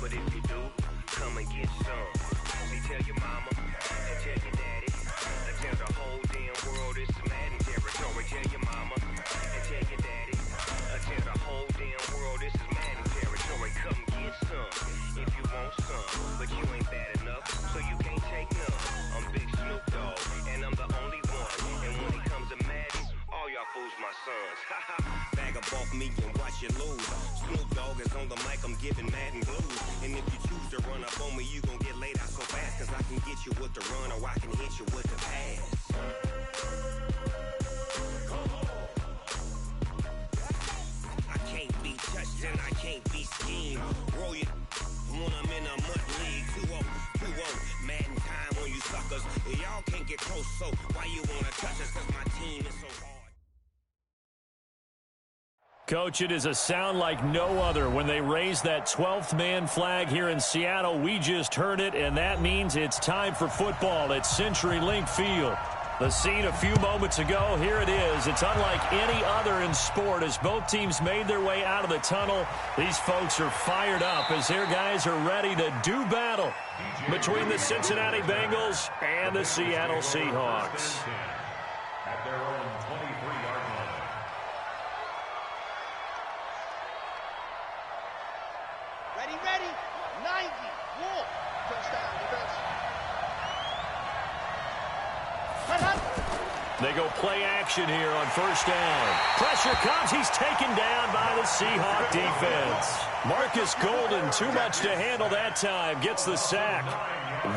but if you do, come and get some. See, tell your mama and tell your daddy. Tell the whole damn world it's Madden territory. Tell your mama and tell your daddy. Tell the whole damn world this is Madden territory. Come get some if you want some, but you ain't bad enough, so you can't take none. I'm Big Snoop Dogg, and I'm the only one. And when it comes to Madden, all y'all fools my sons. Bag up off me and watch you lose. Snoop Dogg is on the mic, I'm giving Madden blues. And if you choose to run up on me, you gon' get laid out so fast. Cause I can get you with the run or I can hit you with the pass. I can't be touched and I can't be schemed. Roll you when I'm in a mud league. 2-0, Madden time on you suckers. Y'all can't get close, so why you wanna touch us? Cause my team is so hard. Coach, it is a sound like no other when they raise that 12th man flag here in Seattle. We just heard it, and that means it's time for football at CenturyLink Field. The scene a few moments ago, here it is. It's unlike any other in sport as both teams made their way out of the tunnel. These folks are fired up as their guys are ready to do battle between the Cincinnati Bengals and the Seattle Seahawks. At their own 23-yard line. Ready, 90, walk, touchdown, defense. They go play action here on first down. Pressure comes. He's taken down by the Seahawk defense. Marcus Golden, too much to handle that time, gets the sack.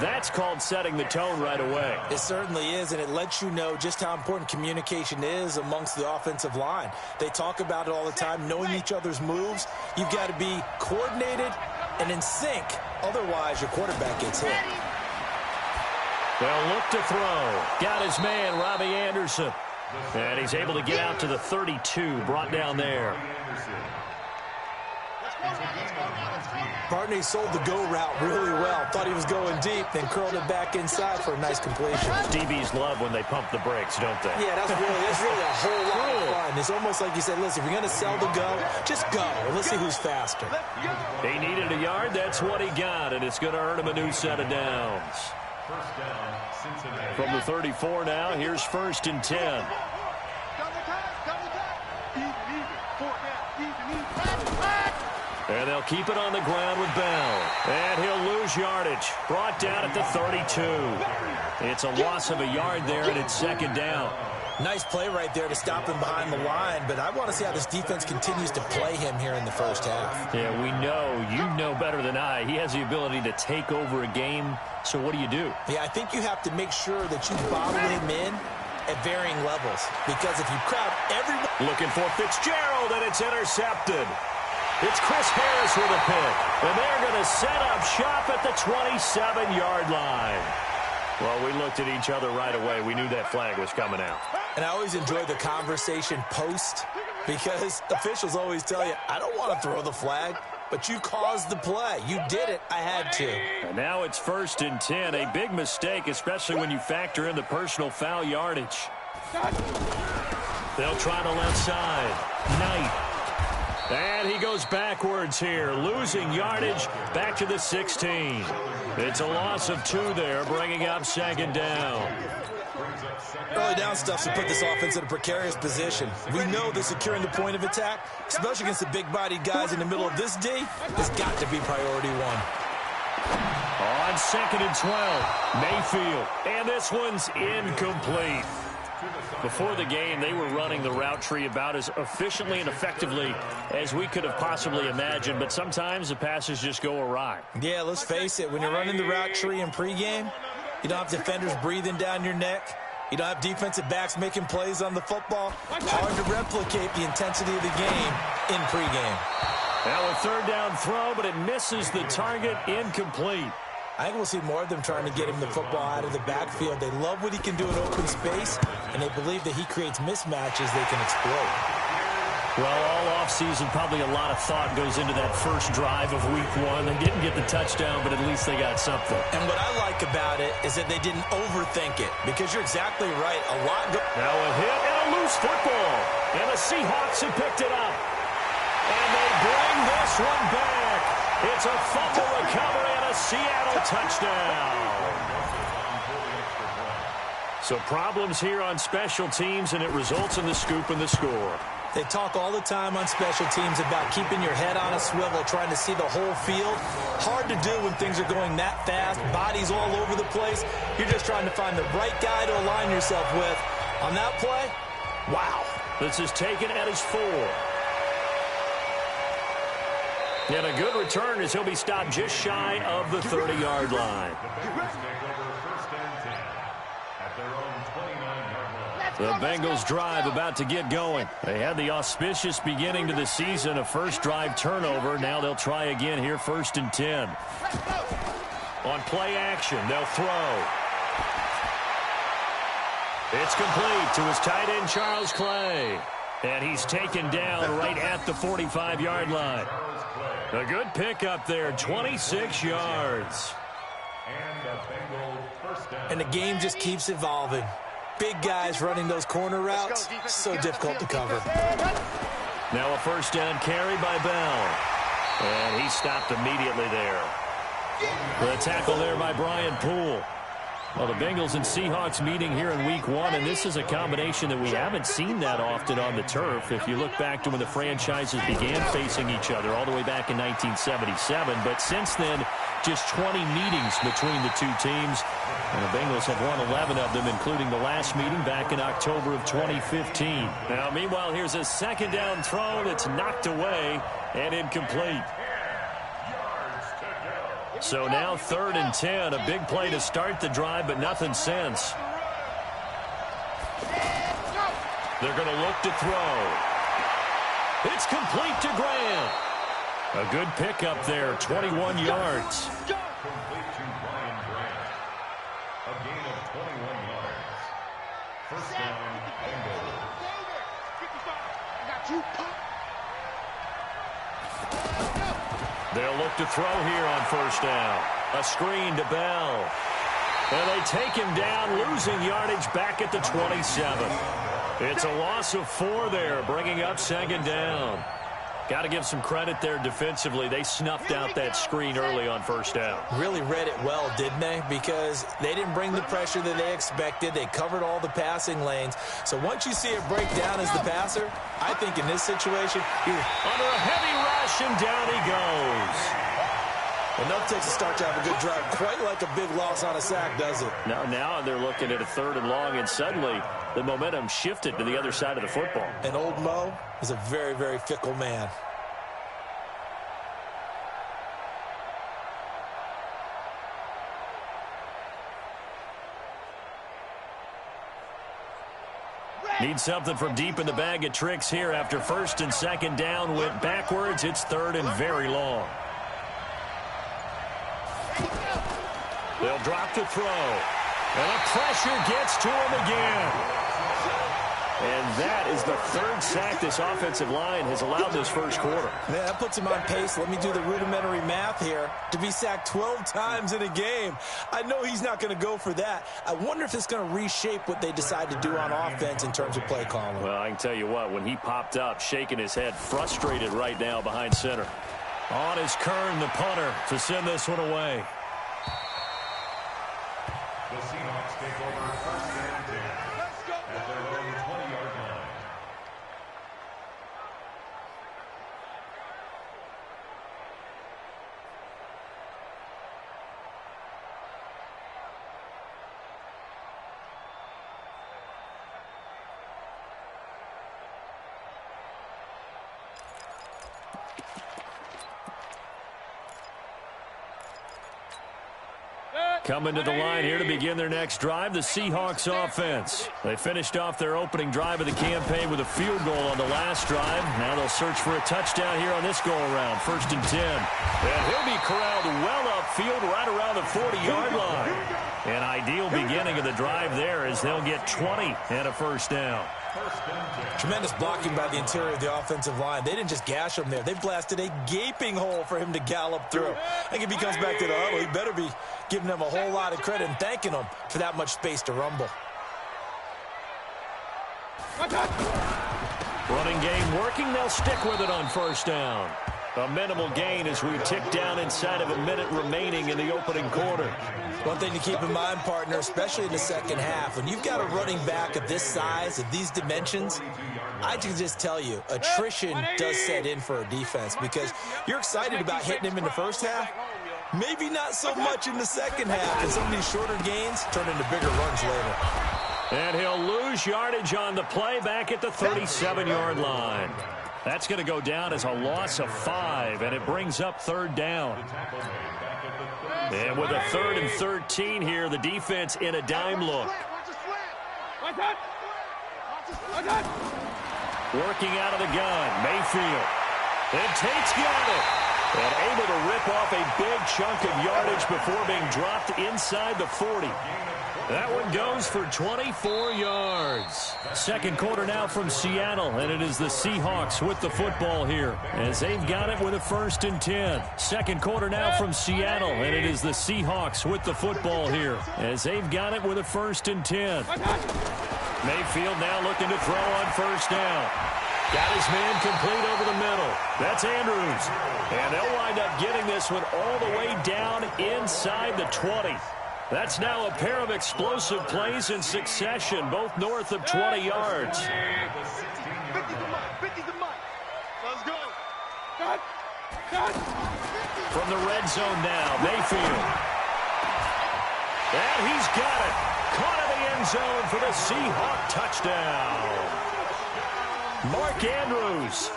That's called setting the tone right away. It certainly is, and it lets you know just how important communication is amongst the offensive line. They talk about it all the time, knowing each other's moves. You've got to be coordinated and in sync. Otherwise, your quarterback gets hit. They'll look to throw. Got his man, Robbie Anderson. And he's able to get out to the 32, brought down there. Bartney sold the go route really well. Thought he was going deep, then curled it back inside for a nice completion. DBs love when they pump the brakes, don't they? Yeah, that's really a whole lot of fun. It's almost like you said, listen, if you're going to sell the go, just go. Let's see who's faster. He needed a yard. That's what he got, and it's going to earn him a new set of downs. First down, Cincinnati. From the 34 now, here's 1st and 10. And they'll keep it on the ground with Bell. And he'll lose yardage. Brought down at the 32. It's a loss of a yard there, and it's 2nd down. Nice play right there to stop him behind the line, but I want to see how this defense continues to play him here in the first half. Yeah, we know. You know better than I. He has the ability to take over a game, so what do you do? Yeah, I think you have to make sure that you bottle him in at varying levels, because if you crowd everyone... Looking for Fitzgerald, and it's intercepted. It's Chris Harris with a pick, and they're going to set up shop at the 27-yard line. Well, we looked at each other right away. We knew that flag was coming out. And I always enjoy the conversation post, because officials always tell you, I don't want to throw the flag, but you caused the play. You did it. I had to. And now it's 1st and 10. A big mistake, especially when you factor in the personal foul yardage. They'll try the left side. Knight. And he goes backwards here, losing yardage back to the 16. It's a loss of 2 there, bringing up 2nd down. Early down stuff to put this offense in a precarious position. We know that securing the point of attack, especially against the big-bodied guys in the middle of this D, has got to be priority 1. On 2nd and 12, Mayfield. And this one's incomplete. Before the game, they were running the route tree about as efficiently and effectively as we could have possibly imagined, but sometimes the passes just go awry. Yeah, let's face it. When you're running the route tree in pregame, you don't have defenders breathing down your neck. You don't have defensive backs making plays on the football. Hard to replicate the intensity of the game in pregame. Now a 3rd down throw, but it misses the target, incomplete. I think we'll see more of them trying to get him the football out of the backfield. They love what he can do in open space, and they believe that he creates mismatches they can exploit. Well, all offseason, probably a lot of thought goes into that first drive of Week 1. They didn't get the touchdown, but at least they got something. And what I like about it is that they didn't overthink it, because you're exactly right. Now a hit and a loose football, and the Seahawks have picked it up. And they bring this one back. It's a fumble recovery and a Seattle touchdown. So problems here on special teams, and it results in the scoop and the score. They talk all the time on special teams about keeping your head on a swivel, trying to see the whole field. Hard to do when things are going that fast, bodies all over the place. You're just trying to find the right guy to align yourself with. On that play, wow. This is taken at his 4. And a good return as he'll be stopped just shy of the 30-yard line. The Bengals drive about to get going. They had the auspicious beginning to the season, a first drive turnover. Now they'll try again here, 1st and 10. On play action, they'll throw. It's complete to his tight end, Charles Clay. And he's taken down right at the 45-yard line. A good pickup there, 26 yards. And the game just keeps evolving. Big guys running those corner routes, so difficult to cover. Now a first down carry by Bell. And he stopped immediately there. The tackle there by Brian Poole. Well, the Bengals and Seahawks meeting here in Week 1, and this is a combination that we haven't seen that often on the turf. If you look back to when the franchises began facing each other all the way back in 1977. But since then, just 20 meetings between the two teams. And the Bengals have won 11 of them, including the last meeting back in October of 2015. Now, meanwhile, here's a second down throw that's knocked away and incomplete. So now 3rd and 10, a big play to start the drive, but nothing since. They're going to look to throw. It's complete to Graham. A good pickup there, 21 yards. Complete to Brian Grant. A gain of 21 yards. First down, Bengals. They'll look to throw here on first down. A screen to Bell. And they take him down, losing yardage back at the 27. It's a loss of 4 there, bringing up 2nd down. Got to give some credit there defensively. They snuffed out that screen early on first down. Really read it well, didn't they? Because they didn't bring the pressure that they expected. They covered all the passing lanes. So once you see it break down as the passer, I think in this situation, you're under a heavy rush, and down he goes. Enough takes a start to have a good drive. Quite like a big loss on a sack, does it? Now they're looking at a 3rd and long, and suddenly the momentum shifted to the other side of the football. And old Mo is a very, very fickle man. Need something from deep in the bag of tricks here after 1st and 2nd down. Went backwards. It's 3rd and very long. They'll drop the throw. And the pressure gets to him again. And that is the 3rd sack this offensive line has allowed this first quarter. Yeah, that puts him on pace. Let me do the rudimentary math here. To be sacked 12 times in a game. I know he's not going to go for that. I wonder if it's going to reshape what they decide to do on offense in terms of play calling. Well, I can tell you what, when he popped up, shaking his head, frustrated right now behind center. On is Kern, the punter, to send this one away. The Seahawks take over 1st and 10 at their own 20-yard line. Coming to the line here to begin their next drive, the Seahawks offense. They finished off their opening drive of the campaign with a field goal on the last drive. Now they'll search for a touchdown here on this go-around, 1st and 10. And he'll be corralled well upfield right around the 40-yard line. An ideal beginning of the drive there as they'll get 20 and a first down. Tremendous blocking by the interior of the offensive line. They didn't just gash him there. They blasted a gaping hole for him to gallop through. I think if he comes back to the huddle, he better be giving them a whole lot of credit and thanking them for that much space to rumble. Running game working. They'll stick with it on first down. A minimal gain as we tick down inside of a minute remaining in the opening quarter. One thing to keep in mind, partner, especially in the second half, when you've got a running back of this size, of these dimensions, I can just tell you, attrition does set in for a defense because you're excited about hitting him in the first half. Maybe not so much in the second half, and some of these shorter gains turn into bigger runs later. And he'll lose yardage on the play back at the 37-yard line. That's going to go down as a loss of 5, and it brings up third down. And with a 3rd and 13 here, the defense in a dime look. Working out of the gun, Mayfield. And Tate's got it. And able to rip off a big chunk of yardage before being dropped inside the 40. That one goes for 24 yards. Second quarter now from Seattle, and it is the Seahawks with the football here as they've got it with a 1st and 10. Second quarter now from Seattle, and it is the Seahawks with the football here as they've got it with a 1st and 10. Mayfield now looking to throw on 1st down. Got his man complete over the middle. That's Andrews. And they'll wind up getting this one all the way down inside the 20. That's now a pair of explosive plays in succession, both north of 20 yards. 50's the mark. Let's go. Cut. From the red zone now, Mayfield. And he's got it. Caught in the end zone for the Seahawk touchdown. Mark Andrews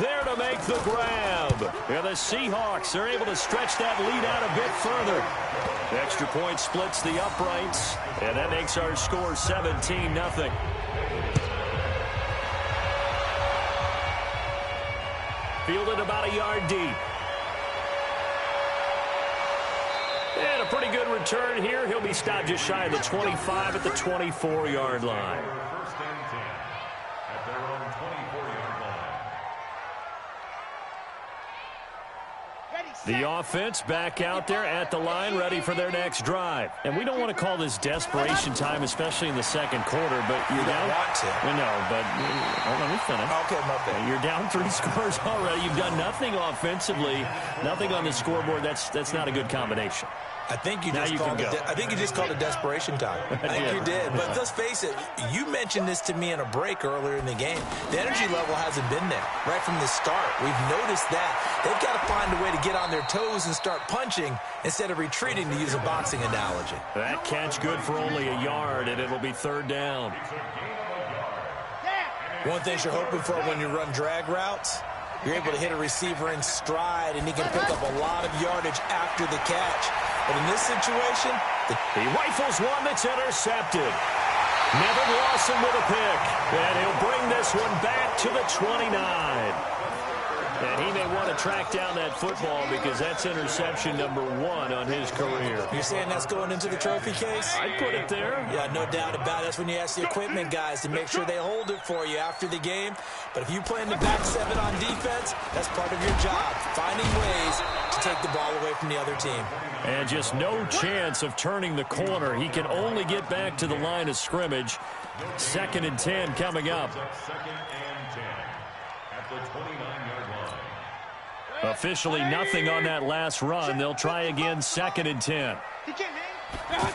there to make the grab. And the Seahawks are able to stretch that lead out a bit further. The extra point splits the uprights, and that makes our score 17-0. Fielded about a yard deep. And a pretty good return here. He'll be stopped just shy of the 25 at the 24-yard line. First and 10 at their own 24-yard line. The offense back out there at the line, ready for their next drive. And we don't want to call this desperation time, especially in the second quarter, but you're down. Want to. No, but let me finish. Okay, my bad. You're down 3 scores already. You've done nothing offensively, nothing on the scoreboard. That's not a good combination. I think you Now just you called can it. go. I think you just called it desperation time. I think you did. But let's face it. You mentioned this to me in a break earlier in the game. The energy level hasn't been there right from the start. We've noticed that they've got to find a way to get on their toes and start punching instead of retreating, to use a boxing analogy. That catch good for only a yard, and it'll be third down. One thing you're hoping for when you run drag routes, you're able to hit a receiver in stride, and he can pick up a lot of yardage after the catch. But in this situation, he rifles one that's intercepted. Nevin Lawson with a pick. And he'll bring this one back to the 29. And he may want to track down that football because that's interception number 1 on his career. You're saying that's going into the trophy case? I'd put it there. Yeah, no doubt about it. That's when you ask the equipment guys to make sure they hold it for you after the game. But if you play in the back 7 on defense, that's part of your job, finding ways to take the ball away from the other team. And just no chance of turning the corner. He can only get back to the line of scrimmage. 2nd and 10 coming up. 2nd and 10 at the 29-yard line. Officially nothing on that last run. They'll try again 2nd and 10. He can't hang.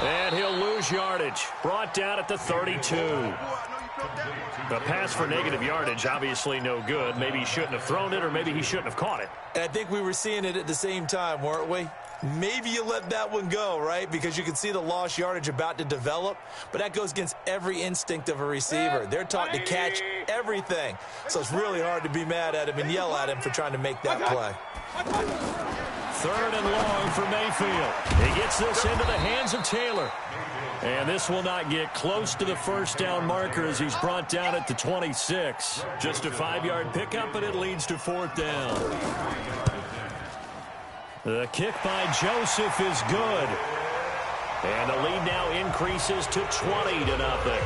And he'll lose yardage. Brought down at the 32. The pass for negative yardage, obviously no good. Maybe he shouldn't have thrown it, or maybe he shouldn't have caught it. And I think we were seeing it at the same time, weren't we? Maybe you let that one go, right? Because you can see the lost yardage about to develop. But that goes against every instinct of a receiver. They're taught to catch everything. So it's really hard to be mad at him and yell at him for trying to make that play. 3rd and long for Mayfield. He gets this into the hands of Taylor. And this will not get close to the first down marker as he's brought down at the 26. Just a 5-yard pickup, and it leads to 4th down. The kick by Joseph is good. And the lead now increases to 20-0.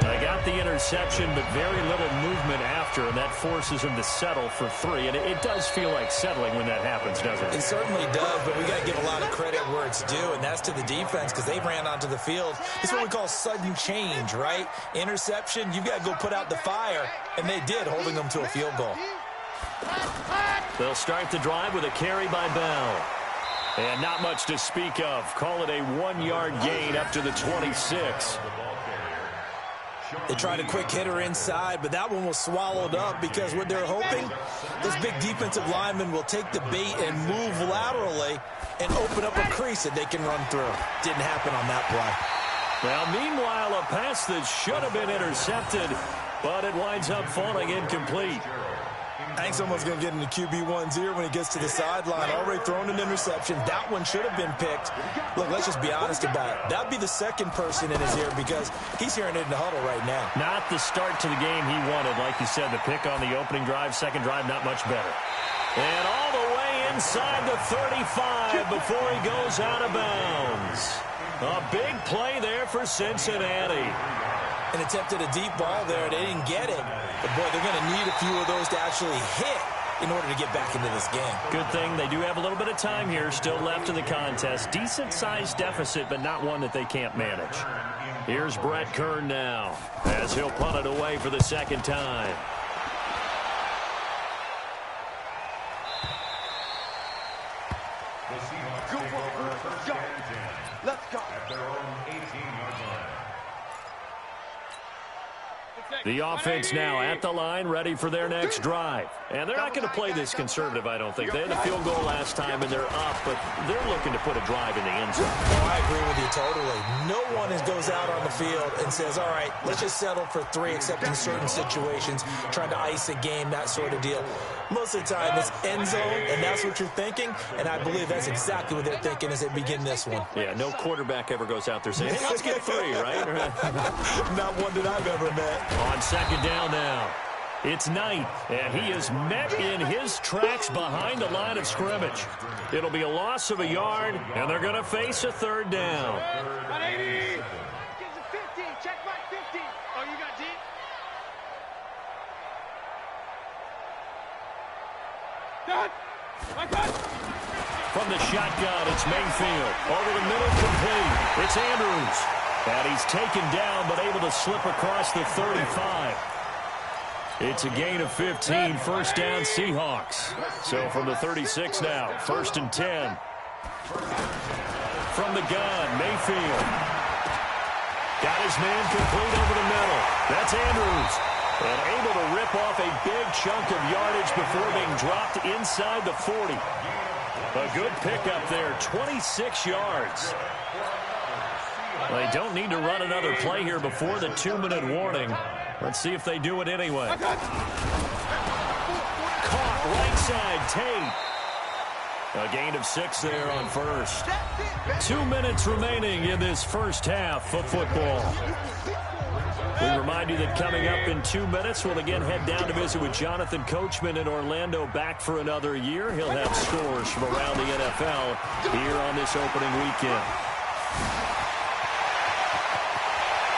They got the interception, but very little movement after. after, and that forces him to settle for 3. And it does feel like settling when that happens, doesn't it? It certainly does, but we got to give a lot of credit where it's due, and that's to the defense because they ran onto the field. It's what we call sudden change, right? Interception, you've got to go put out the fire, and they did, holding them to a field goal. They'll start the drive with a carry by Bell. And not much to speak of. Call it a 1-yard gain up to the 26. They tried a quick hitter inside, but that one was swallowed up because what they're hoping, those big defensive linemen will take the bait and move laterally and open up a crease that they can run through. Didn't happen on that play. Now, meanwhile, a pass that should have been intercepted, but it winds up falling incomplete. I think someone's going to get in the QB1's ear when he gets to the sideline. Already thrown an interception. That one should have been picked. Look, let's just be honest about it. That would be the second person in his ear because he's hearing it in the huddle right now. Not the start to the game he wanted. Like you said, the pick on the opening drive, second drive, not much better. And all the way inside the 35 before he goes out of bounds. A big play there for Cincinnati. And attempted a deep ball there. They didn't get it. But, boy, they're going to need a few of those to actually hit in order to get back into this game. Good thing they do have a little bit of time here still left in the contest. Decent-sized deficit, but not one that they can't manage. Here's Brett Kern now as he'll punt it away for the second time. The Seahawks take over first and 10. Let's go. At their own 18-yard line. The offense now at the line, ready for their next drive. And they're not going to play this conservative, I don't think. They had a field goal last time, and they're up, but they're looking to put a drive in the end zone. Oh, I agree with you totally. No one goes out on the field and says, all right, let's just settle for 3, except in certain situations, trying to ice a game, that sort of deal. Most of the time, it's end zone, and that's what you're thinking, and I believe that's exactly what they're thinking as they begin this one. Yeah, no quarterback ever goes out there saying, hey, let's get 3, right? Not one that I've ever met. On second down now, it's Knight, and he is met in his tracks behind the line of scrimmage. It'll be a loss of a yard, and they're going to face a third down. 180. Get to 50. Check back 50. Oh, you got deep? Done. My God. From the shotgun, it's Mayfield. Over the middle, complete. It's Andrews. And he's taken down, but able to slip across the 35. It's a gain of 15, first down Seahawks. So from the 36 now, first and 10. From the gun, Mayfield. Got his man complete over the middle. That's Andrews. And able to rip off a big chunk of yardage before being dropped inside the 40. A good pickup there, 26 yards. Well, they don't need to run another play here before the 2-minute warning. Let's see if they do it anyway. Caught right side, Tate. A gain of 6 there on first. 2 minutes remaining in this first half of football. We remind you that coming up in 2 minutes, we'll again head down to visit with Jonathan Coachman in Orlando, back for another year. He'll have scores from around the NFL here on this opening weekend.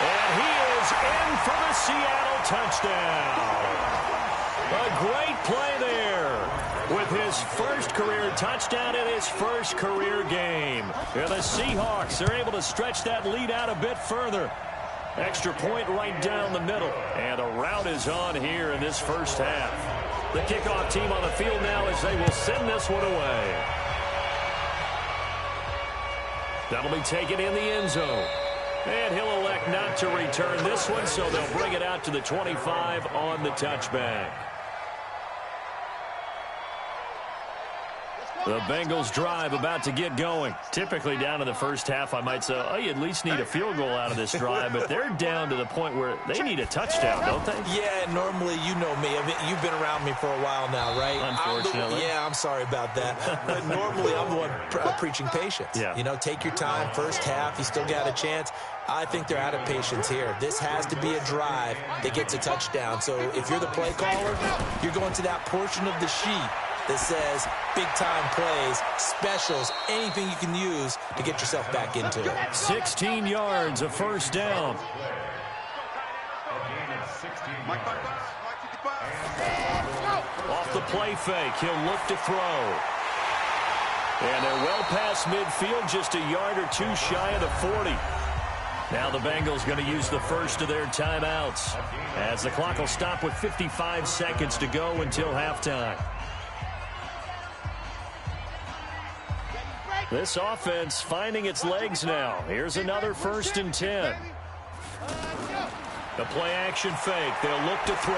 And he is in for the Seattle touchdown. A great play there with his first career touchdown in his first career game. And the Seahawks are able to stretch that lead out a bit further. Extra point right down the middle. And a rout is on here in this first half. The kickoff team on the field now as they will send this one away. That'll be taken in the end zone. And he'll elect not to return this one, so they'll bring it out to the 25 on the touchback. The Bengals drive about to get going. Typically down to the first half, I might say, oh, you at least need a field goal out of this drive, but they're down to the point where they need a touchdown, don't they? Yeah, normally, you know me. I mean, you've been around me for a while now, right? Unfortunately. I'm sorry about that. But normally, I'm the one preaching patience. Yeah. You know, take your time. First half, you still got a chance. I think they're out of patience here. This has to be a drive that gets a touchdown. So if you're the play caller, you're going to that portion of the sheet that says big-time plays, specials, anything you can use to get yourself back into it. 16 yards, a first down. A gain of 16 yards. play fake. He'll look to throw. And they're well past midfield, just a yard or two shy of the 40. Now the Bengals going to use the first of their timeouts, as the clock will stop with 55 seconds to go until halftime. This offense finding its legs now. Here's another 1st and 10. The play action fake. They'll look to throw.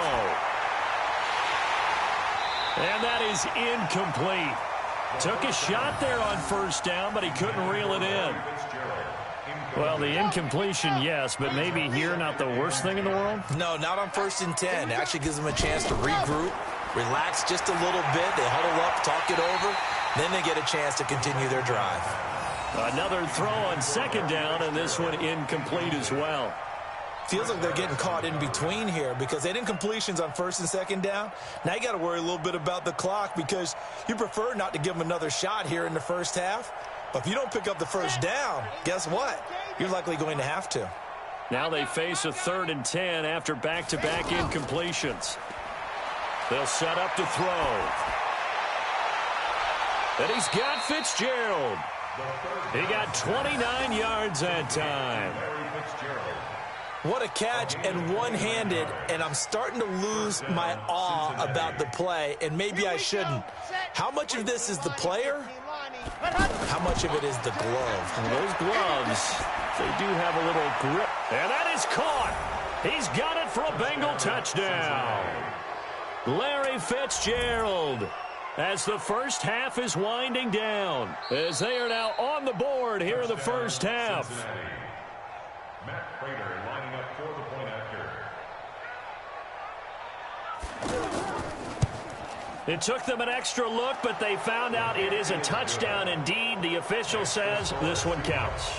And that is incomplete. Took a shot there on 1st down, but he couldn't reel it in. Well, the incompletion, yes, but maybe here not the worst thing in the world? No, not on 1st and 10. It actually gives them a chance to regroup, relax just a little bit. They huddle up, talk it over. Then they get a chance to continue their drive. Another throw on 2nd down, and this one incomplete as well. Feels like they're getting caught in between here because they did incompletions on 1st and 2nd down. Now you got to worry a little bit about the clock because you prefer not to give them another shot here in the 1st half. But if you don't pick up the 1st down, guess what? You're likely going to have to. Now they face a 3rd and 10 after back-to-back incompletions. They'll set up to throw. And he's got Fitzgerald. He got 29 yards that time. What a catch, and one-handed, and I'm starting to lose my awe about the play, and maybe I shouldn't. How much of this is the player? How much of it is the glove? Well, those gloves, they do have a little grip. And that is caught. He's got it for a Bengal touchdown. Larry Fitzgerald, as the 1st half is winding down, as they are now on the board here in the 1st half. Matt Prater lining up for the point after. It took them an extra look, but they found out it is a touchdown indeed. The official says this one counts.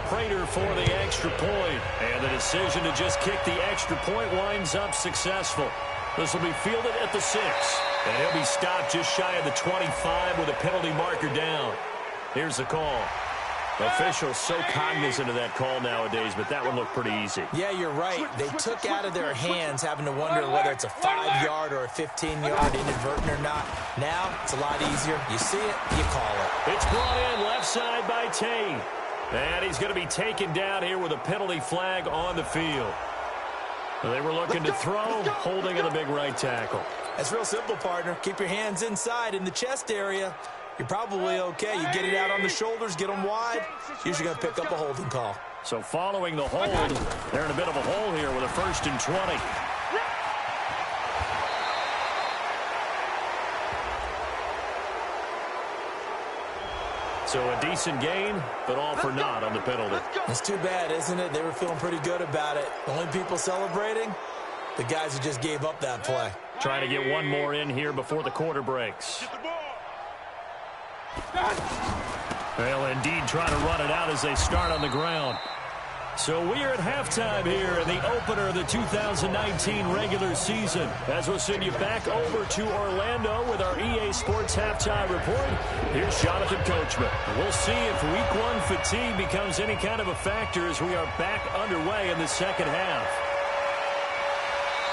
Prater for the extra point, and the decision to just kick the extra point winds up successful. This will be fielded at the 6, and he'll be stopped just shy of the 25 with a penalty marker down. Here's the call. Officials so cognizant of that call nowadays, but that one looked pretty easy. Yeah, you're right. They took out of their hands having to wonder whether it's a 5-yard or a 15-yard inadvertent or not. Now, it's a lot easier. You see it, you call it. It's brought in left side by Tate. And he's going to be taken down here with a penalty flag on the field. They were looking to throw, holding in the big right tackle. That's real simple, partner. Keep your hands inside in the chest area. You're probably okay. You get it out on the shoulders, get them wide. Usually going to pick up a holding call. So following the hold, they're in a bit of a hole here with a 1st and 20. So a decent gain, but all for naught on the penalty. It's too bad, isn't it? They were feeling pretty good about it. The only people celebrating, the guys who just gave up that play. Trying to get one more in here before the quarter breaks. Well, indeed, trying to run it out as they start on the ground. So we are at halftime here in the opener of the 2019 regular season. As we'll send you back over to Orlando with our EA Sports Halftime Report, here's Jonathan Coachman. We'll see if Week 1 fatigue becomes any kind of a factor as we are back underway in the 2nd half.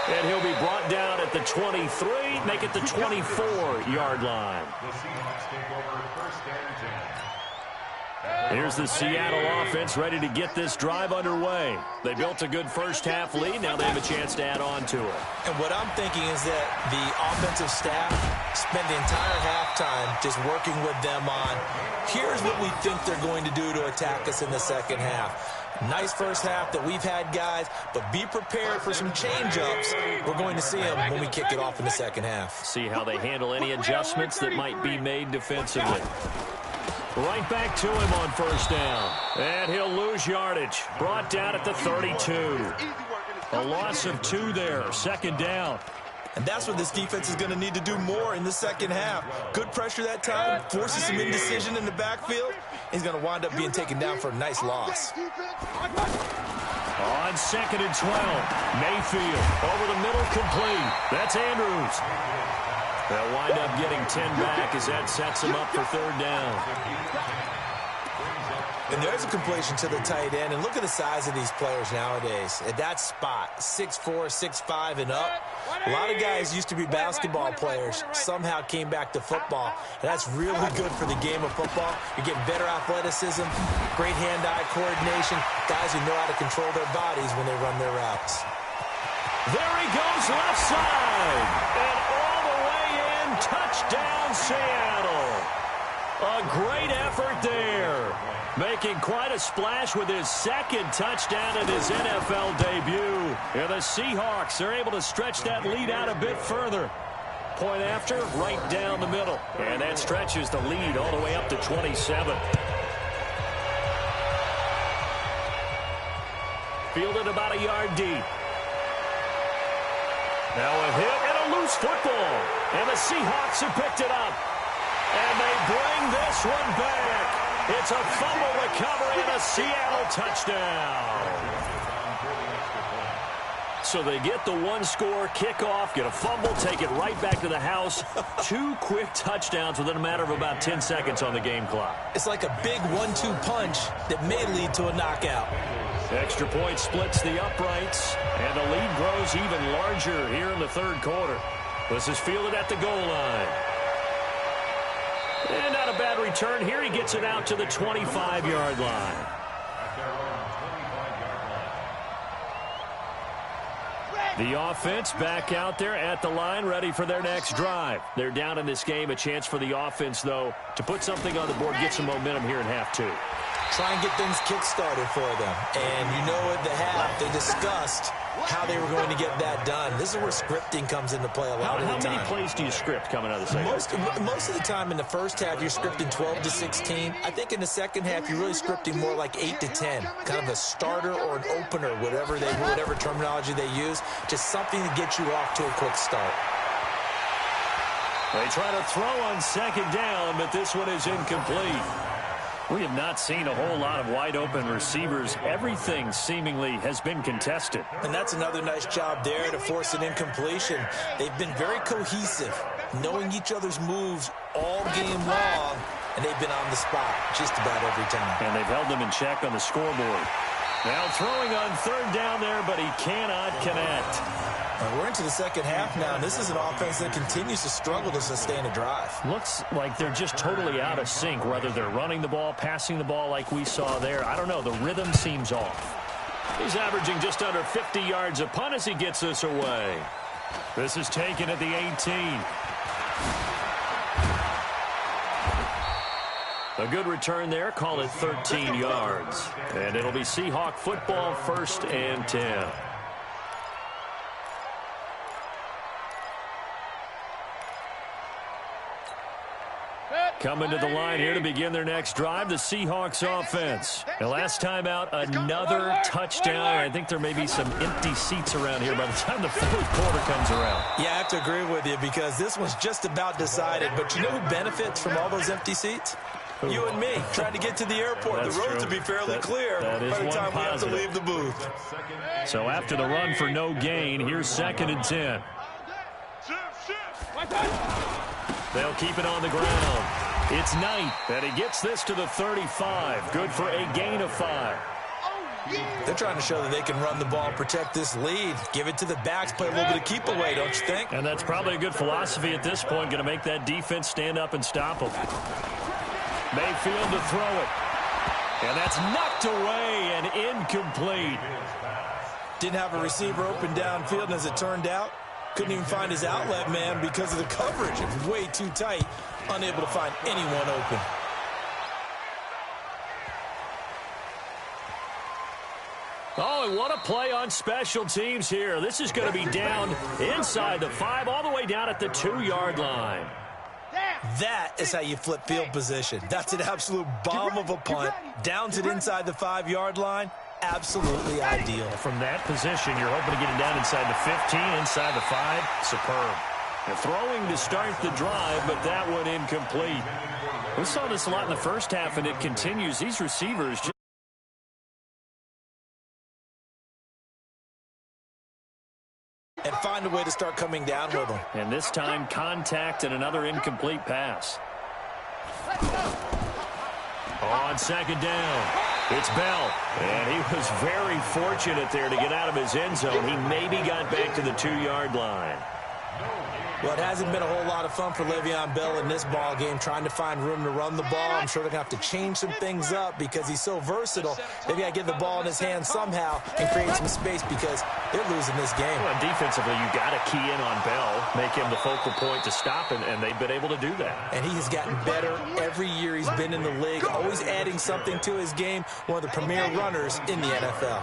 And he'll be brought down at the 23, make it the 24-yard line. The Seahawks take over 1st and 10. Here's the Seattle offense ready to get this drive underway. They built a good 1st half lead. Now they have a chance to add on to it. And what I'm thinking is that the offensive staff spent the entire halftime just working with them on, here's what we think they're going to do to attack us in the 2nd half. Nice 1st half that we've had, guys, but be prepared for some change-ups. We're going to see them when we kick it off in the 2nd half. See how they handle any adjustments that might be made defensively. Right back to him on 1st down. And he'll lose yardage. Brought down at the 32. A loss of 2 there. 2nd down. And that's what this defense is going to need to do more in the 2nd half. Good pressure that time, forces some indecision in the backfield. He's going to wind up being taken down for a nice loss. On 2nd and 12, Mayfield over the middle, complete. That's Andrews. They'll wind up getting 10 back as that sets him up for 3rd down. And there's a completion to the tight end. And look at the size of these players nowadays. At that spot, 6'4", 6'5", and up. A lot of guys used to be basketball players, somehow came back to football. And that's really good for the game of football. You're getting better athleticism, great hand-eye coordination, guys who know how to control their bodies when they run their routes. There he goes left side. And all the way in, touchdown Seattle. A great effort there. Making quite a splash with his second touchdown in his NFL debut. And the Seahawks are able to stretch that lead out a bit further. Point after, right down the middle. And that stretches the lead all the way up to 27. Fielded about a yard deep. Now a hit and a loose football. And the Seahawks have picked it up. And they bring this one back. It's a fumble recovery and a Seattle touchdown. So they get the one-score kickoff, get a fumble, take it right back to the house. 2 quick touchdowns within a matter of about 10 seconds on the game clock. It's like a big 1-2 punch that may lead to a knockout. Extra point splits the uprights, and the lead grows even larger here in the third quarter. This is fielded at the goal line. And not a bad return here. He gets it out to the 25-yard line. The offense back out there at the line, ready for their next drive. They're down in this game. A chance for the offense, though, to put something on the board, get some momentum here in half 2. Try and get things kick-started for them. And you know at the half, they discussed how they were going to get that done. This is where scripting comes into play a lot of the time. How many plays do you script coming out of the second? Most of the time in the first half, you're scripting 12 to 16. I think in the second half, you're really scripting more like 8 to 10. Kind of a starter or an opener, whatever terminology they use. Just something to get you off to a quick start. They try to throw on second down, but this one is incomplete. We have not seen a whole lot of wide-open receivers. Everything seemingly has been contested. And that's another nice job there to force an incompletion. They've been very cohesive, knowing each other's moves all game long, and they've been on the spot just about every time. And they've held them in check on the scoreboard. Now throwing on third down there, but he cannot connect. We're into the second half now, and this is an offense that continues to struggle to sustain a drive. Looks like they're just totally out of sync, whether they're running the ball, passing the ball like we saw there. I don't know. The rhythm seems off. He's averaging just under 50 yards a punt as he gets this away. This is taken at the 18. A good return there. Call it 13 yards. And it'll be Seahawk football, 1st and 10. Coming to the line here to begin their next drive, the Seahawks offense. The last time out, another touchdown. I think there may be some empty seats around here by the time the fourth quarter comes around. Yeah, I have to agree with you because this one's just about decided. But you know who benefits from all those empty seats? You and me, trying to get to the airport. The roads will be fairly clear by the time we have to leave the booth. So after the run for no gain, here's 2nd and 10. They'll keep it on the ground. It's Knight, and he gets this to the 35. Good for a gain of 5. They're trying to show that they can run the ball, protect this lead, give it to the backs, play a little bit of keep away, don't you think? And that's probably a good philosophy at this point, going to make that defense stand up and stop them. Mayfield to throw it. And that's knocked away and incomplete. Didn't have a receiver open downfield, and as it turned out, couldn't even find his outlet man because of the coverage. It was way too tight, unable to find anyone open. Oh, and what a play on special teams here. This is going to be down inside the 5, all the way down at the 2-yard line. That is how you flip field position. That's an absolute bomb of a punt. Downs it inside the 5-yard line. Absolutely ideal. From that position, you're hoping to get it down inside the 15, inside the 5. Superb. And throwing to start the drive, but that one incomplete. We saw this a lot in the first half, and it continues. These receivers just and find a way to start coming down with them. And this time, contact and another incomplete pass. On second down, it's Bell. And he was very fortunate there to get out of his end zone. He maybe got back to the 2-yard line. Well, it hasn't been a whole lot of fun for Le'Veon Bell in this ball game, trying to find room to run the ball. I'm sure they're going to have to change some things up because he's so versatile. They've got to get the ball in his hands somehow and create some space because they're losing this game. Well, defensively, you got to key in on Bell, make him the focal point to stop, and they've been able to do that. And he has gotten better every year he's been in the league, always adding something to his game, one of the premier runners in the NFL.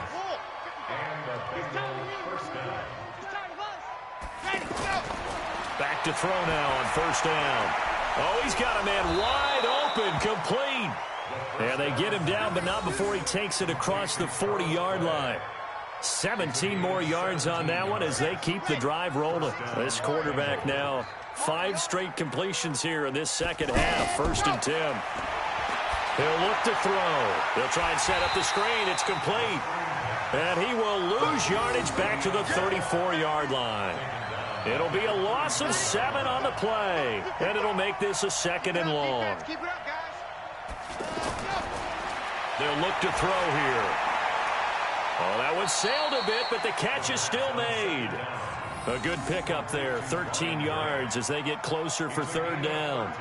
Back to throw now on first down. Oh, he's got a man wide open, complete. And they get him down, but not before he takes it across the 40-yard line. 17 more yards on that one as they keep the drive rolling. This quarterback now, 5 straight completions here in this second half. 1st and 10. He'll look to throw. They'll try and set up the screen. It's complete. And he will lose yardage back to the 34-yard line. It'll be a loss of 7 on the play, and it'll make this a 2nd and long. They'll look to throw here. Oh, that one sailed a bit, but the catch is still made. A good pickup there, 13 yards as they get closer for 3rd down.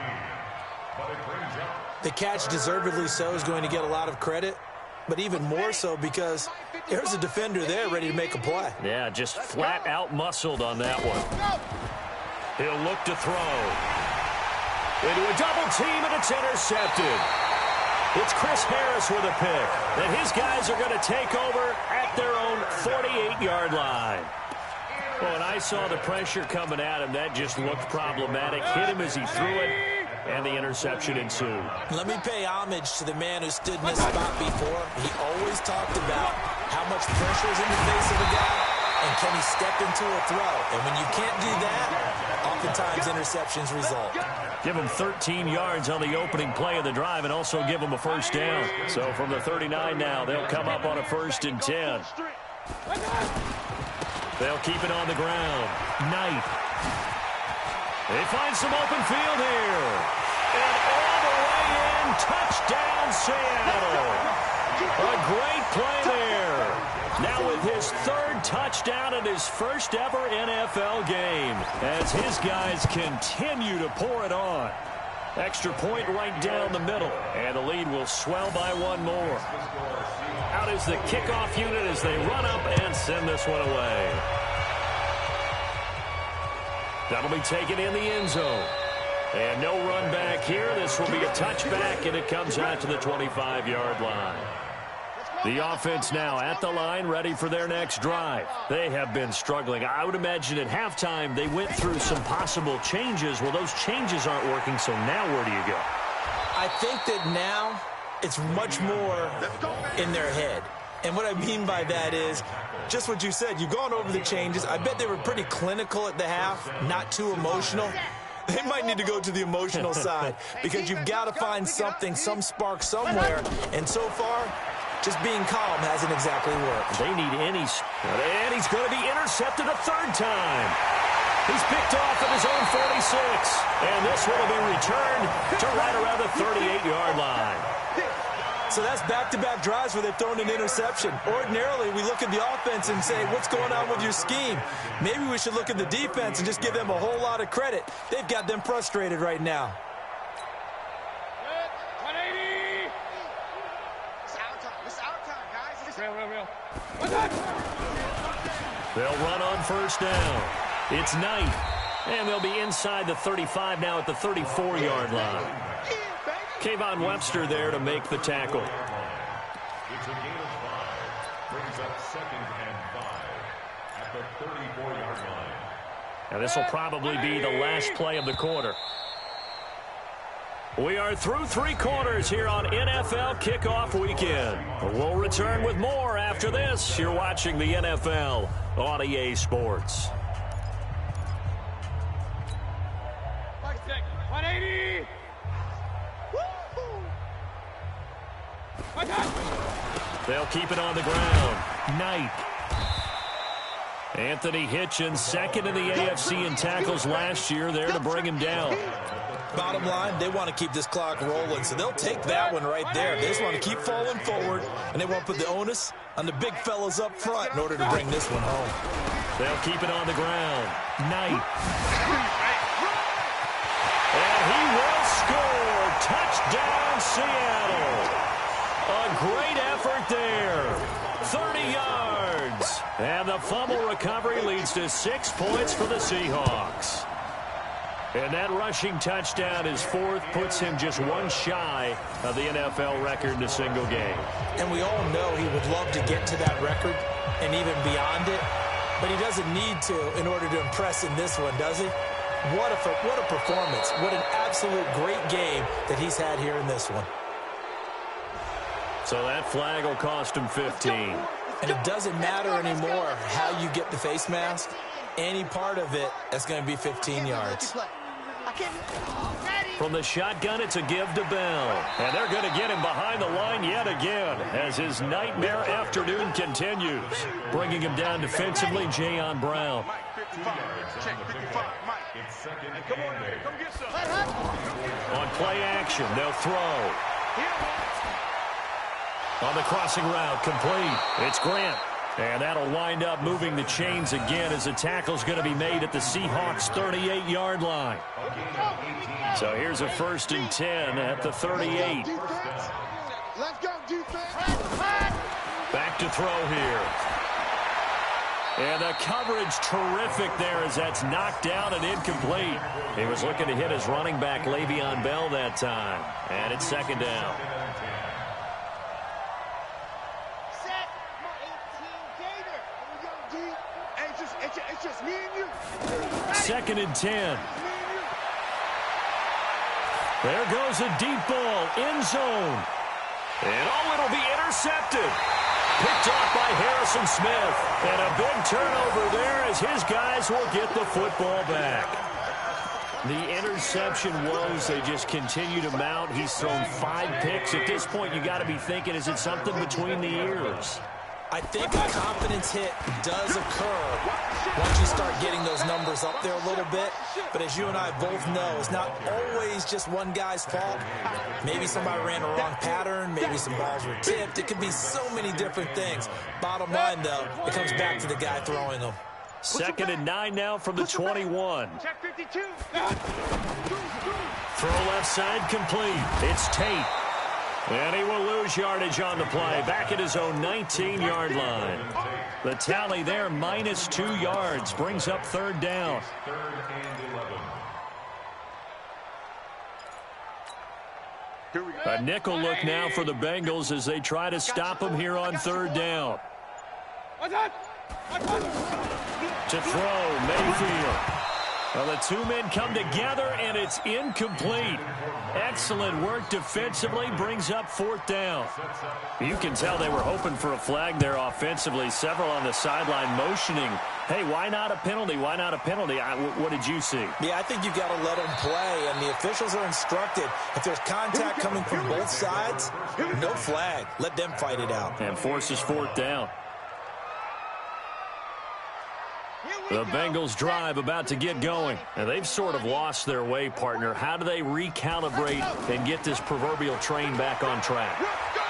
The catch, deservedly so, is going to get a lot of credit, but even more so because there's a defender there ready to make a play. Yeah, just flat out muscled on that one. He'll look to throw. Into a double team, and it's intercepted. It's Chris Harris with a pick. And his guys are going to take over at their own 48-yard line. Well, when I saw the pressure coming at him, that just looked problematic. Hit him as he threw it, and the interception ensued. Let me pay homage to the man who stood in this spot before. He always talked about how much pressure is in the face of a guy, and can he step into a throw. And when you can't do that, oftentimes interceptions result. Give him 13 yards on the opening play of the drive and also give him a 1st down. So from the 39 now, they'll come up on a 1st and 10. They'll keep it on the ground. Knight. They find some open field here. And all the way in, touchdown Seattle. A great play there. Now with his 3rd touchdown in his first ever NFL game, as his guys continue to pour it on. Extra point right down the middle, and the lead will swell by 1 more. Out is the kickoff unit as they run up and send this one away. That'll be taken in the end zone. And no run back here. This will be a touchback, and it comes out to the 25-yard line. The offense now at the line, ready for their next drive. They have been struggling. I would imagine at halftime they went through some possible changes. Well, those changes aren't working, so now where do you go? I think that now it's much more in their head. And what I mean by that is just what you said. You've gone over the changes. I bet they were pretty clinical at the half, not too emotional. They might need to go to the emotional side because you've got to find something, some spark somewhere. And so far, just being calm hasn't exactly worked. They need any, and he's going to be intercepted a 3rd time. He's picked off at his own 46, and this one will be returned to right around the 38-yard line. So that's back-to-back drives where they've thrown an interception. Ordinarily, we look at the offense and say, what's going on with your scheme? Maybe we should look at the defense and just give them a whole lot of credit. They've got them frustrated right now. 180! It's our time. It's our time, guys. It's real. They'll run on 1st down. It's Knight. And they'll be inside the 35 now at the 34-yard line. Kayvon Webster there to make the tackle. It's a gain of 5. Brings up 2nd and 5 at the 34-yard line. And this will probably be the last play of the quarter. We are through 3 quarters here on NFL Kickoff Weekend. We'll return with more after this. You're watching the NFL on EA Sports. 180! They'll keep it on the ground. Knight. Anthony Hitchens, second in the AFC in tackles last year, there to bring him down. Bottom line, they want to keep this clock rolling, so they'll take that one right there. They just want to keep falling forward, and they want to put the onus on the big fellas up front in order to bring this one home. They'll keep it on the ground. Knight. And he will score. Touchdown, Seattle. A great effort there. 30 yards. And the fumble recovery leads to 6 points for the Seahawks. And that rushing touchdown, his fourth, puts him just one shy of the NFL record in a single game. And we all know he would love to get to that record and even beyond it, but he doesn't need to in order to impress in this one, does he? What a performance. What an absolute great game that he's had here in this one. So that flag will cost him 15. And it doesn't matter anymore how you get the face mask. Any part of it is going to be 15 yards. From the shotgun, it's a give to Bell. And they're going to get him behind the line yet again as his nightmare afternoon continues. Bringing him down defensively, Jayon Brown. On play action, they'll throw. On the crossing route, complete. It's Grant. And that'll wind up moving the chains again as the tackle's going to be made at the Seahawks' 38-yard line. So here's a 1st and 10 at the 38. Let's go, defense. Back to throw here. And the coverage terrific there as that's knocked down and incomplete. He was looking to hit his running back, Le'Veon Bell, that time. And it's 2nd down. It's just me and you. 2nd and 10. There goes a deep ball, end zone. And it'll be intercepted. Picked off by Harrison Smith. And a big turnover there as his guys will get the football back. The interception woes, they just continue to mount. He's thrown 5 picks. At this point, you got to be thinking, is it something between the ears? I think a confidence hit does occur once you start getting those numbers up there a little bit. But as you and I both know, it's not always just one guy's fault. Maybe somebody ran a wrong pattern. Maybe some balls were tipped. It could be so many different things. Bottom line, though, it comes back to the guy throwing them. 2nd and 9 now from the 21. Check 52. Throw left side complete. It's Tate. And he will lose yardage on the play. Back at his own 19-yard line. The tally there, -2 yards. Brings up 3rd down. A nickel look now for the Bengals as they try to stop him here on 3rd down. To throw, Mayfield. Well, the 2 men come together, and it's incomplete. Excellent work defensively, brings up 4th down. You can tell they were hoping for a flag there offensively. Several on the sideline motioning, hey, why not a penalty? Why not a penalty? What did you see? Yeah, I think you've got to let them play, and the officials are instructed. If there's contact coming from both sides, no flag. Let them fight it out. And forces 4th down. The Bengals drive about to get going. And they've sort of lost their way, partner. How do they recalibrate and get this proverbial train back on track?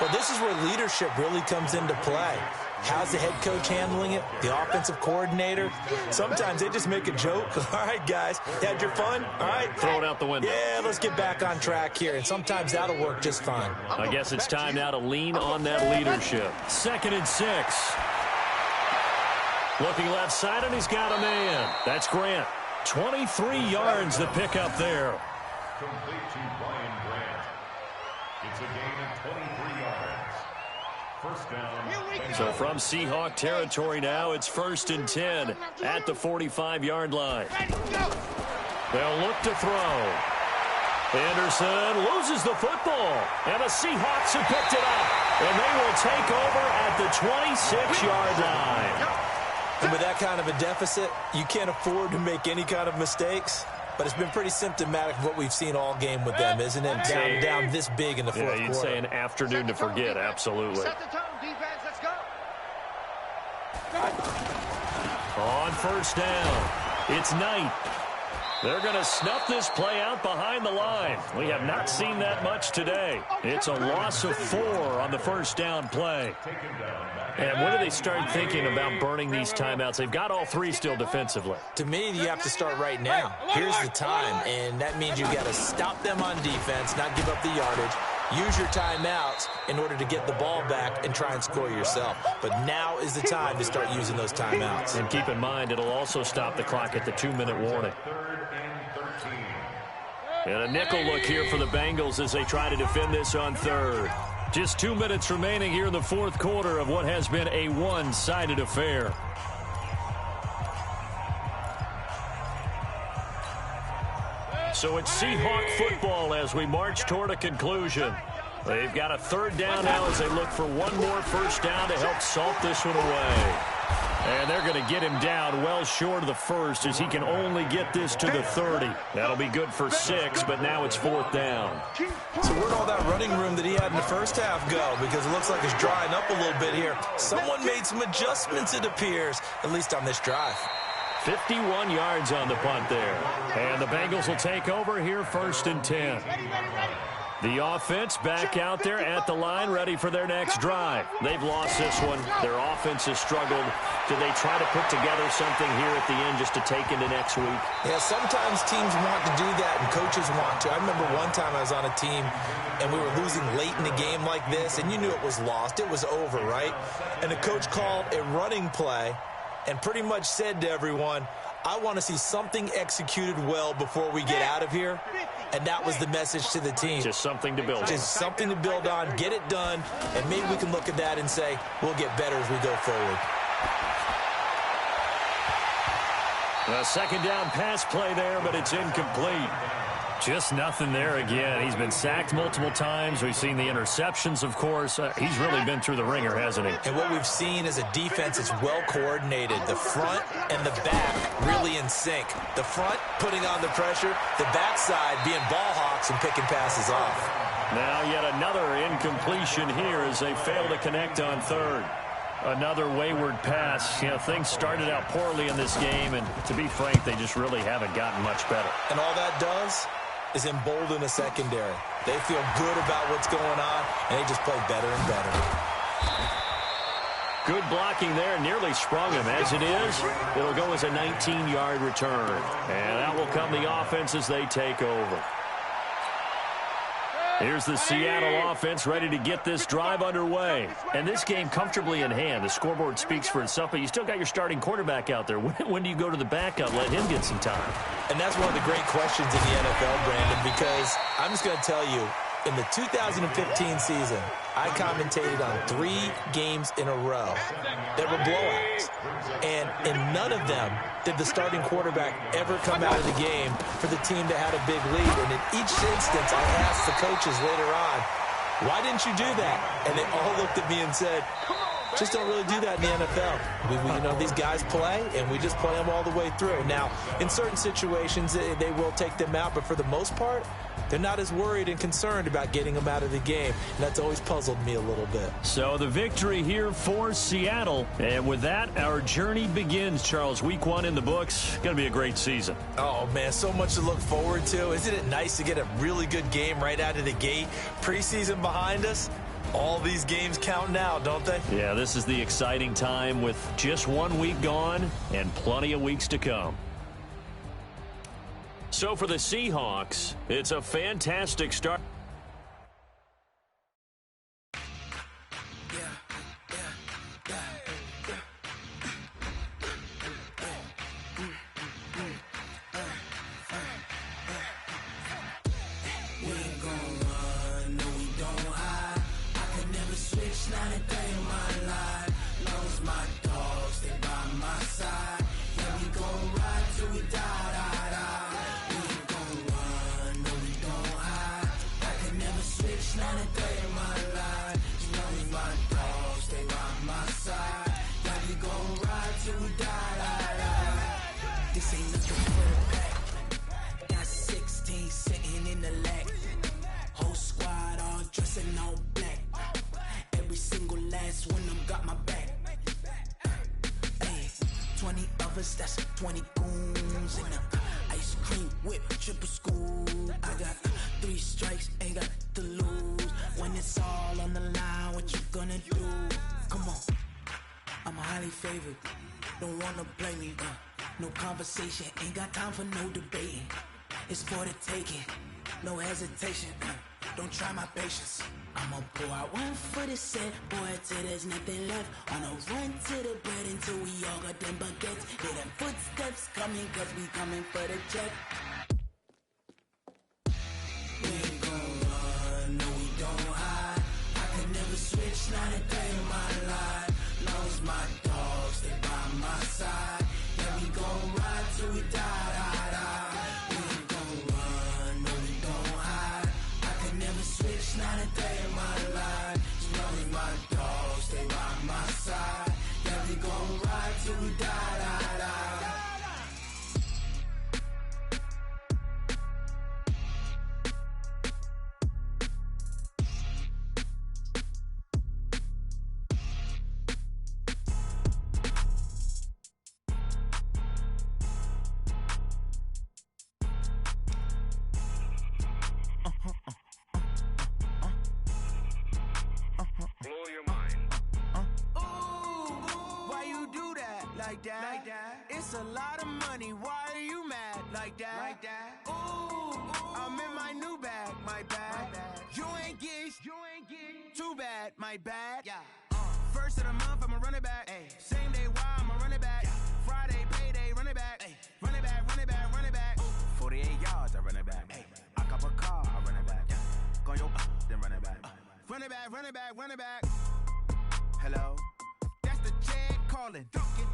Well, this is where leadership really comes into play. How's the head coach handling it? The offensive coordinator? Sometimes they just make a joke. All right, guys, had your fun? All right. Throw it out the window. Yeah, let's get back on track here. And sometimes that'll work just fine. I guess it's time now to lean on that leadership. 2nd and 6. Looking left side, and he's got a man. That's Grant. 23 yards to pick up there. Complete to Ryan Grant. It's a gain of 23 yards. 1st down. So from Seahawk territory now, it's 1st and 10 at the 45-yard line. They'll look to throw. Anderson loses the football, and the Seahawks have picked it up, and they will take over at the 26-yard line. And with that kind of a deficit, you can't afford to make any kind of mistakes. But it's been pretty symptomatic of what we've seen all game with them, isn't it? Down this big in the fourth quarter. Yeah, you'd say an afternoon to forget, absolutely. Set the tone, defense. Let's go. On first down, it's Knight. They're going to snuff this play out behind the line. We have not seen that much today. It's a loss of 4 on the first down play. And when do they start thinking about burning these timeouts? They've got all 3 still defensively. To me, you have to start right now. Here's the time, and that means you've got to stop them on defense, not give up the yardage. Use your timeouts in order to get the ball back and try and score yourself. But now is the time to start using those timeouts. And keep in mind, it'll also stop the clock at the 2-minute warning. And a nickel look here for the Bengals as they try to defend this on third. Just 2 minutes remaining here in the fourth quarter of what has been a one-sided affair. So it's Seahawk football as we march toward a conclusion. They've got a third down now as they look for one more first down to help salt this one away. And they're going to get him down well short of the first as he can only get this to the 30. That'll be good for 6, but now it's fourth down. So where'd all that running room that he had in the first half go? Because it looks like it's drying up a little bit here. Someone made some adjustments, it appears, at least on this drive. 51 yards on the punt there. And the Bengals will take over here first and 10. The offense back out there at the line, ready for their next drive. They've lost this one. Their offense has struggled. Do they try to put together something here at the end just to take into next week? Yeah, sometimes teams want to do that and coaches want to. I remember one time I was on a team and we were losing late in the game like this, and you knew it was lost. It was over, right? And the coach called a running play and pretty much said to everyone, I want to see something executed well before we get out of here. And that was the message to the team. Just something to build on. Just something to build on, get it done, and maybe we can look at that and say, we'll get better as we go forward. A second down pass play there, but it's incomplete. Just nothing there again. He's been sacked multiple times. We've seen the interceptions, of course. He's really been through the ringer, hasn't he? And what we've seen is a defense that's well coordinated. The front and the back really in sync. The front putting on the pressure, the backside being ball hawks and picking passes off. Now yet another incompletion here as they fail to connect on third. Another wayward pass. You know, things started out poorly in this game, and to be frank, they just really haven't gotten much better. And all that does is embolden the secondary. They feel good about what's going on, and they just play better and better. Good blocking there, nearly sprung him. As it is, it'll go as a 19-yard return. And out will come the offense as they take over. Here's the Seattle offense ready to get this drive underway. And this game comfortably in hand. The scoreboard speaks for itself, but you still got your starting quarterback out there. When do you go to the backup, let him get some time? And that's one of the great questions in the NFL, Brandon, because I'm just going to tell you, in the 2015 season, I commentated on 3 games in a row that were blowouts. And in none of them did the starting quarterback ever come out of the game for the team that had a big lead. And in each instance, I asked the coaches later on, why didn't you do that? And they all looked at me and said, just don't really do that in the NFL. You know, these guys play, and we just play them all the way through. Now, in certain situations, they will take them out, but for the most part, they're not as worried and concerned about getting them out of the game. And that's always puzzled me a little bit. So the victory here for Seattle. And with that, our journey begins, Charles. Week 1 in the books. Going to be a great season. Oh, man, so much to look forward to. Isn't it nice to get a really good game right out of the gate? Preseason behind us. All these games count now, don't they? Yeah, this is the exciting time with just 1 week gone and plenty of weeks to come. So for the Seahawks, it's a fantastic start. 20 goons and ice cream whip, triple school. I got 3 strikes, ain't got to lose. When it's all on the line, what you gonna do? Come on, I'm highly favored. Don't wanna blame me, no conversation, ain't got time for no debating. It's for the taking, no hesitation, don't try my patience. I'ma pour out one for the set, boy, till there's nothing left. On a run to the bread until we all got them baguettes. Hear them footsteps coming, cause we coming for the check. We ain't gon' run, no we don't hide. I could never switch, not a day in my life. Long as my dogs, they by my side. Yeah, we gon' ride till we die, die, die. We ain't gon' run, no we don't hide. I could never switch, not a day in my life. As long as my dogs, they by my side. Yeah, we gon' ride till we die, die, die. Blow your mind. Why you do that? Like that? Like that? It's a lot of money. Why are you mad? Like that? Like that? Ooh, I'm in my new bag. My bad. You ain't get too bad. My bad. Yeah. First of the month, I'ma run it back. Ay. Same day, why I'ma run it back. Yeah. Friday, payday, run it back. Ay. Run it back, run it back, run it back. 48 yards, I run it back. Ay. I cop a car, I run it back. Yeah. Go your then run it back. Run it back, run it back, run it back. Hello? That's the check calling.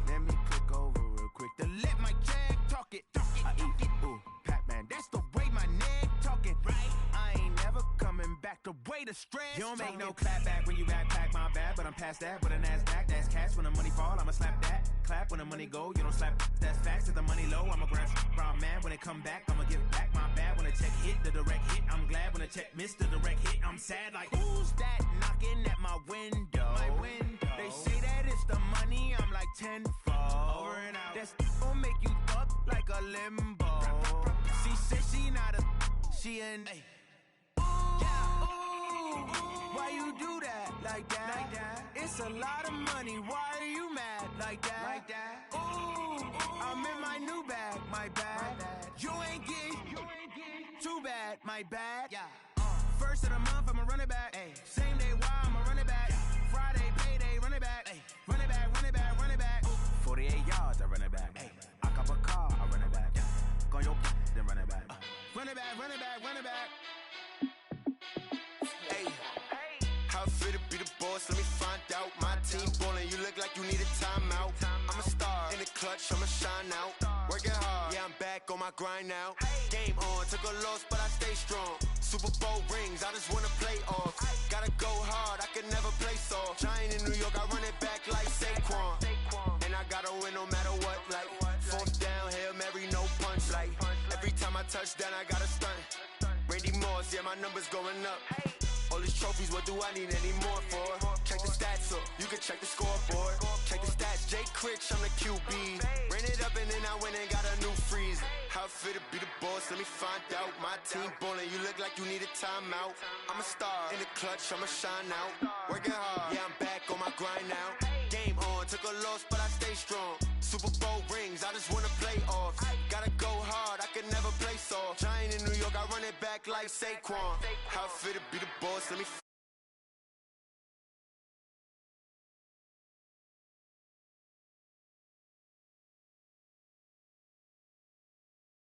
Let me click over real quick to let my check talk it. I eat it, ooh, Pac-Man. That's the way my neck talking. Right? I ain't never coming back the way the stress. You don't make no clap back when you backpack, my bad. But I'm past that with a NASDAQ. That's cash when the money fall, I'ma slap that. Clap when the money go, you don't slap. That's facts. If the money low, I'ma grab brown man. When it come back, I'ma give back my bad. When the check hit, the direct hit. I'm glad when the check missed the direct hit. I'm sad like, who's that knocking at my window? My window. They say that it's the money, I'm like tenfold. Over and out. That's gon' make you up like a limbo. She said she not a, she an. Why you do that? Like that? Like that? It's a lot of money. Why are you mad? Like that? Like that? Ooh, I'm in my new bag. My bad. You ain't get too bad. My bad. Yeah. First of the month, I'ma run it back. Ay. Same day, why I'ma run it back. Friday, payday, run it back. Ay. Run it back, run it back, run it back. 48 yards, I run it back. Ay. I cop a car, I run it back. Go your then run it back. Run it back, run it back, run it back. How fit to be the boss, let me find out. My team ballin', you look like you need a timeout. I'm a star, in the clutch, I'ma shine out. Working hard, yeah, I'm back on my grind now. Game on, took a loss, but I stay strong. Super Bowl rings, I just wanna play off. Gotta go hard, I can never play soft. Giant in New York, I run it back like Saquon. And I gotta win no matter what, like 4th down, Hail Mary, no punch. Like every time I touch down, I gotta stunt. Randy Moss, yeah, my numbers going up. All these trophies, what do I need any more for? Check the stats up, you can check the scoreboard. Check the stats, Jake Critch, I'm the QB. Ran it up and then I went and got a new freeze. How fit to be the boss, let me find out. My team ballin', you look like you need a timeout. I'm a star, in the clutch, I'ma shine out. Working hard, yeah, I'm back on my grind now. Game on, took a loss, but I stay strong. Super Bowl rings, I just wanna play off. Gotta go hard, I can never play soft. Giant in New York, I run it back like Saquon. How fit to be the boss, let me